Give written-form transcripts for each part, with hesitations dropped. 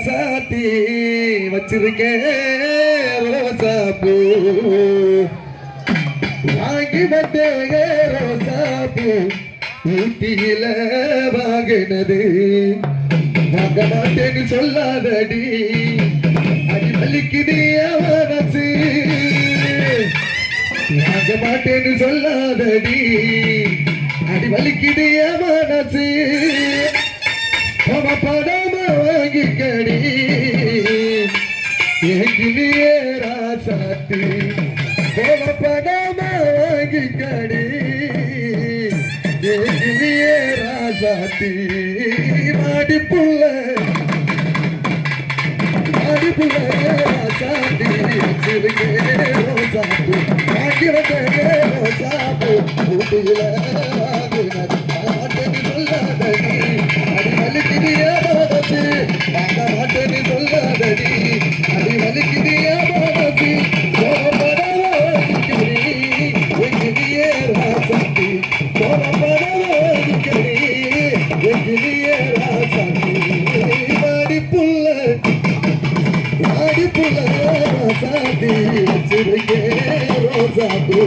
ராசாத்தி வச்சிருக்கேன் ரோசாப்பூ வாங்கி வந்தேங்க ரோசாப்பூ ஊட்டியில வாங்கினது வாங்க மாட்டேன்னு சொல்லாதடி அடி வலிக்குது மனசு வாங்க மாட்டேன்னு சொல்லாதடி அடி வலிக்குது மனசு படாம வாங்கிக்கடி எங்கிலியே ராசாத்தி படாம வாங்கிக்கடி எங்கிலியே ராசாத்தி மாடிப்புள்ள ராசாத்தி ரோசாப்பு வாங்கி வந்த ரோசாப்பு ஊட்டியில சொல்லாதடி அடி வலிக்குதிய மனசு வாங்க மாட்டேன்னு சொல்லாதடி அடி வலிக்குதிய மனசு எங்கிலியே ராசாத்தி எங்கிலியே ராசாத்தி மாடிப்புள்ள ராசாத்தி வச்சிருக்கேன் ரோசாப்பூ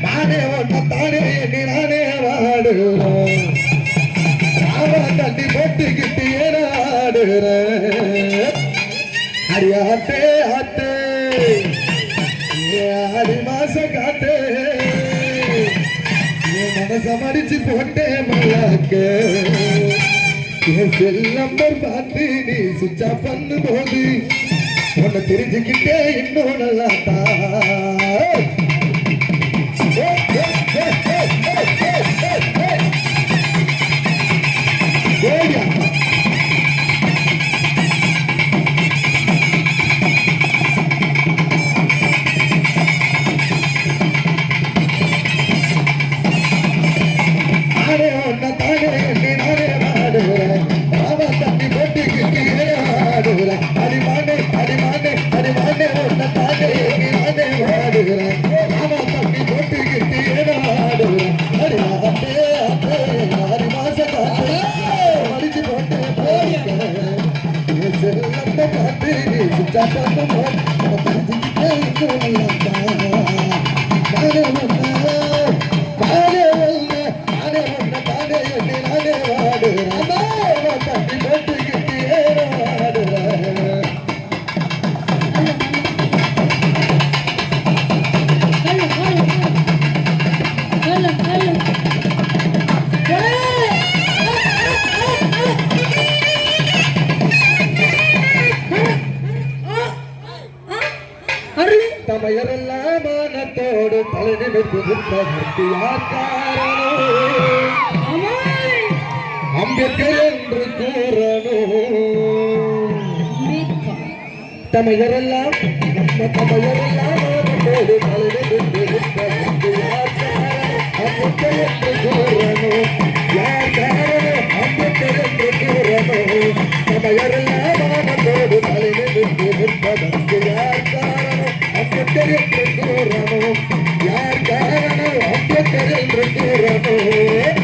நானே ஒன்னத்தானே நானே வாடுறேன் தண்ணி போட்டுக்கிட்டு ஏறாடுறேன் அடியாத்தே ஆத்தே அடி மாச காத்தே மனச மடிச்சு போட்டே மல்லாக்க என் செல் நம்பர் பார்த்து நீ சுவிட்ச் ஆஃப் பண்ணும் போது உன்னை தெரிஞ்சுக்கிட்டே இன்னும் நல்லாத்தா அடிமானே அடிமானே அடிமானே ஒன்ன தானே நானே வாடுகிறேன் நாம தண்ணி போட்டுக்கிட்டு ஆடுகிறேன் அடிமாட்டே அட்டே ஆறு மாச காத்து மடிச்சு போட்டு செல்ல காத்து சுச்சா பண்ணமோ தெரிஞ்சுக்கிட்டே நானே ஒன்ன தானே எண்ணி நானே வாடுகிறேன் தண்ணி போட்டுக்கிட்டு தமையரெல்லாம் மானத்தோடு தலை நிமிர்ந்து அம்பேத்கர் என்று கூறணும் தமையரெல்லாம் மானத்தோடு தலை நிமிர்ந்து அம்பேத்கர் என்று கூறணும் யார் காரணம் அம்பேத்கர் என்று கூறணும் தமையரெல்லாம் மானத்தோடு தலை நிமிர்ந்து யார் காரணம் அம்பேத்கர் என்று கூறணும் யார் காரணம் அம்பேத்கர் என்று கூறணும்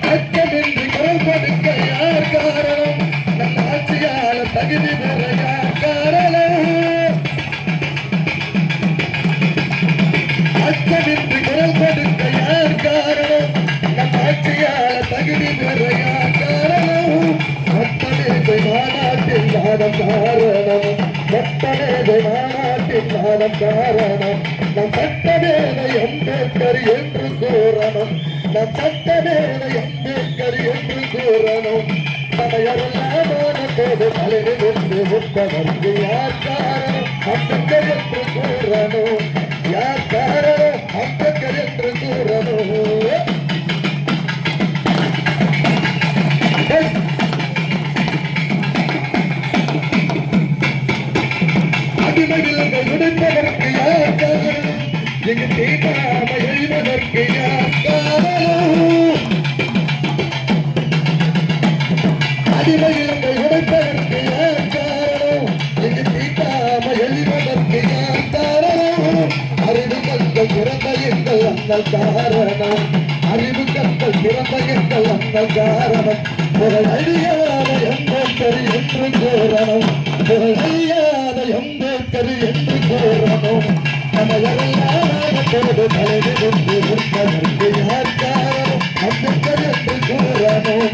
அச்சமின்றி குரல் கொடுக்க யார் காரணம் நம் ஆட்சியாள தகுதி பெற யார் காரணம் அச்சமின்றி குரல் கொடுக்க யார் காரணம் நம் ஆட்சியாள தகுதி பெற யார் காரணம் மொத்தமேதை மாநாட்டில் நாடம் காரணம் மொத்தமேதை மாநாட்டில் நாடம் காரணம் நம் சட்டமேதை அம்பேத்கர் என்று கூறணும் நம் சட்டமேதை அம்பேத்கர் என்று கூறணும் தமையரெல்லாம் மானத்தோடு தலைநிமிர்ந்து முத்தவர்க்கு யார் காரணம் அம்பேத்கர் என்று கூறணும் யார் காரணம் அம்பேத்கர் என்று கூறணும் அடிமைகளை உடைப்பதற்கு யார் காரணம் எங்கள் தீபாவை எழுவதற்கு யார் காரணம் பிறந்த எங்கள் அண்ணன் காரணம் புகழழியாத அம்பேத்கர் என்று கூறணும் புகழழியாத அம்பேத்கர் என்று கூறணும் நமதோடு தலைவிருந்து உண்பதற்கு யார் காரணம் அம்பேத்கர் என்று கூறணும்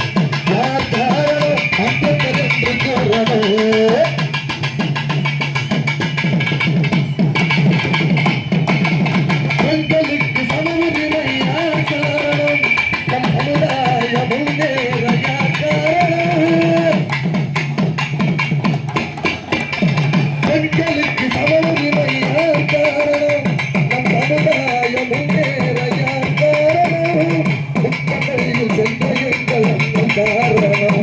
யார் காரணம் அம்பேத்கர் என்று கூறணும் பெண்களுக்கு சம உரிமை யார் காரணம் நம் சமுதாய முன்னேற யார் காரணம் பெண்களுக்கு சம உரிமை யார் காரணம் நம் சமுதாய முன்னேற யார் காரணம் முத்தகையில் சென்ற எங்கள் அண்ணன் காரணம்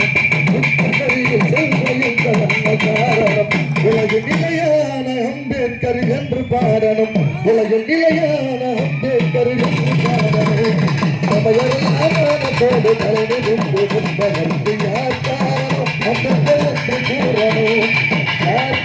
முத்தகையில் சென்ற எங்கள் அண்ணன் காரணம் உலகின் நிலையான அம்பேத்கர் என்று பாடணும் உலகில் நிலையான அம்பேத்கர் என்று பாடணும் சமயத்தோடு தலைநின்று உண்பதற்கு யார் காரணம் அம்பேத்கர் என்று கூறணும் யார்